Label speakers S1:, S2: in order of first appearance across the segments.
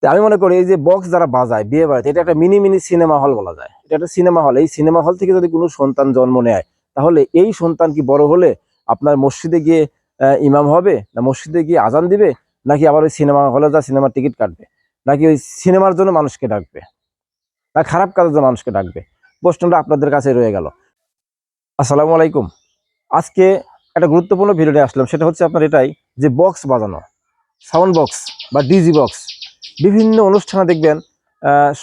S1: তো আমি মনে করি এই যে বক্স যারা বাজায় বিয়ে বাড়িতে, এটা একটা মিনি মিনি সিনেমা হল বলা যায়। এটা একটা সিনেমা হল। এই সিনেমা হল থেকে যদি কোনো সন্তান জন্ম নেয়, তাহলে এই সন্তান কি বড় হলে আপনার মসজিদে গিয়ে ইমাম হবে, না মসজিদে গিয়ে আজান দিবে, নাকি আবার ওই সিনেমা হলে যা সিনেমার টিকিট কাটবে, নাকি ওই সিনেমার জন্য মানুষকে ডাকবে, না খারাপ কাজের জন্য মানুষকে ডাকবে? প্রশ্নটা আপনাদের কাছে রয়ে গেল। আসসালামু আলাইকুম। আজকে একটা গুরুত্বপূর্ণ ভিডিও নিয়ে আসলাম। সেটা হচ্ছে আপনার এটাই, যে বক্স বাজানো, সাউন্ড বক্স বা ডিজি বক্স। বিভিন্ন অনুষ্ঠানে দেখবেন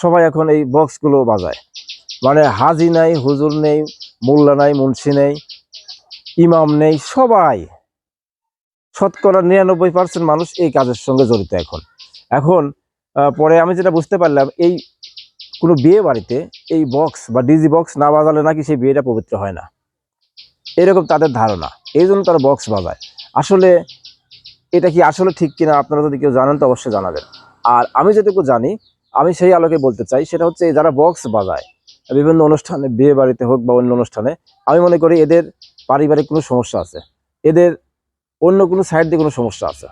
S1: সবাই এখন এই বক্সগুলো বাজায়। মানে হাজি নাই, হুজুর নেই, মোল্লা নাই, মুন্সি নেই, ইমাম নেই, সবাই শতকরা 99% মানুষ এই কাজের সঙ্গে জড়িত। এখন এখন পরে আমি যেটা বুঝতে পারলাম, এই কোনো বিয়ে বাড়িতে এই বক্স বা ডিজি বক্স না বাজালে নাকি সেই বিয়েটা পবিত্র হয় না, এরকম তাদের ধারণা। এই জন্য তারা বক্স বাজায়। আসলে এটা কি আসলে ঠিক কিনা আপনারা যদি কেউ জানেন তো অবশ্যই জানাবেন। আর আমি যেটুকু জানি, আমি সেই আলোকে বলতে চাই। সেটা হচ্ছে যারা বক্স বাজায় বিভিন্ন অনুষ্ঠানে, বিয়ে বাড়িতে হোক বা অন্য অনুষ্ঠানে, আমি মনে করি এদের পারিবারিক কোনো সমস্যা আছে, এদের অন্য কোনো সাইড দিয়ে কোনো সমস্যা আছে।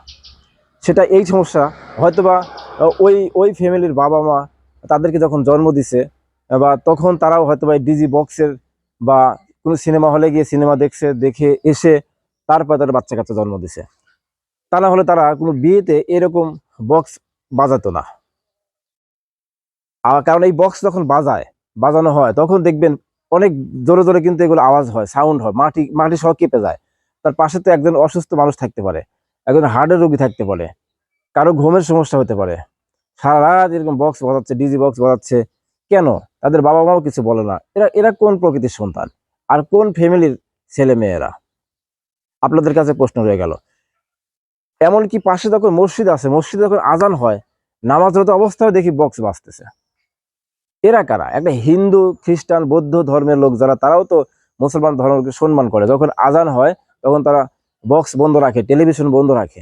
S1: সেটা এই সমস্যা হয়তোবা ওই ওই ফ্যামিলির বাবা মা তাদেরকে যখন জন্ম দিছে, বা তখন তারাও হয়তোবা এই ডিজি বক্সের বা কোনো সিনেমা হলে গিয়ে সিনেমা দেখছে, দেখে এসে তারপর তাদের বাচ্চা কাচ্চা জন্ম দিছে। তা না হলে তারা কোনো বিয়েতে এরকম বক্স বাজাতো না। আর কারণ এই বক্স যখন বাজানো হয়, তখন দেখবেন অনেক জোরে জোরে কিন্তু এগুলো আওয়াজ হয়, সাউন্ড হয়, মাটি মাটি সহ কেঁপে যায়। তার পাশে তো একজন অসুস্থ মানুষ থাকতে পারে, একজন হার্টের রোগী থাকতে পারে, কারো ঘুমের সমস্যা হতে পারে। সারা রাত এরকম বক্স বাজাচ্ছে, ডিজি বক্স বাজাচ্ছে, কেন? তাদের বাবা মাও কিছু বলে না। এরা এরা কোন প্রকৃতির সন্তান আর কোন ফ্যামিলির ছেলে মেয়েরা? আপনাদের কাছে প্রশ্ন রয়ে গেল। এমনকি পাশে যখন মসজিদ আছে, মসজিদে যখন আজান হয়, নামাজরত অবস্থায় দেখি বক্স বাজতেছে। এরা কারা? একটা হিন্দু, খ্রিস্টান, বৌদ্ধ ধর্মের লোক যারা, তারাও তো মুসলমান ধর্মকে সম্মান করে। যখন আজান হয় তখন তারা বক্স বন্ধ রাখে, টেলিভিশন বন্ধ রাখে।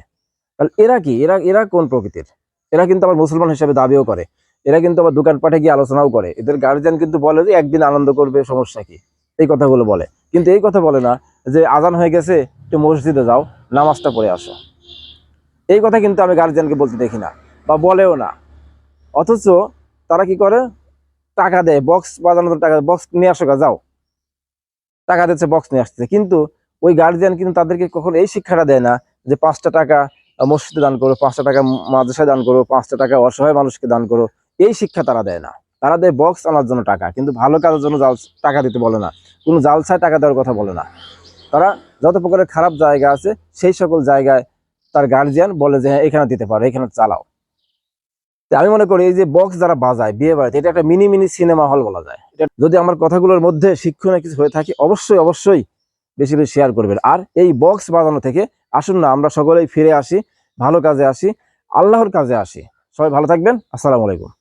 S1: তাহলে এরা কি? এরা এরা কোন প্রকৃতির? এরা কিন্তু আবার মুসলমান হিসেবে দাবিও করে। এরা কিন্তু আবার দোকানপাটে গিয়ে আলোচনাও করে। এদের গার্জিয়ান কিন্তু বলে যে একদিন আনন্দ করবে, সমস্যা কি? এই কথাগুলো বলে। কিন্তু এই কথা বলে না যে আজান হয়ে গেছে, একটু মসজিদে যাও, নামাজটা পড়ে আসো। এই কথা কিন্তু আমি গার্জিয়ানকে বলতে দেখি না, বা বলেও না। অথচ তারা কি করে? টাকা দেয়, বক্স বাজানোর টাকা, বক্স নিয়ে আসো গা, যাও, টাকা দিচ্ছে, বক্স নিয়ে আসছে। কিন্তু ওই গার্জিয়ান কিন্তু তাদেরকে কখনো এই শিক্ষাটা দেয় না যে 5টা টাকা মসজিদে দান করো, 5টা টাকা মাদ্রাসায় দান করো, 5টা টাকা অসহায় মানুষকে দান করো। এই শিক্ষা তারা দেয় না। তারা দেয় বক্স আনার জন্য টাকা, কিন্তু ভালো কাজের জন্য টাকা দিতে বলে না, কোনো জালসায় টাকা দেওয়ার কথা বলে না। তারা যত প্রকারের খারাপ জায়গা আছে সেই সকল জায়গায় তার গার্জিয়ান বলে যে হ্যাঁ, এখানে দিতে পারো, এখানে চালাও। তো আমি মনে করি এই যে বক্স যারা বাজায় বিয়ে বাড়িতে, এটা একটা মিনি মিনি সিনেমা হল বলা যায়। এটা যদি আমার কথাগুলোর মধ্যে শিক্ষণীয় কিছু হয়ে থাকে, অবশ্যই অবশ্যই বেশি বেশি শেয়ার করবেন। আর এই বক্স বাজানো থেকে আসুন না আমরা সকলেই ফিরে আসি, ভালো কাজে আসি, আল্লাহর কাজে আসি। সবাই ভালো থাকবেন। আসসালামু আলাইকুম।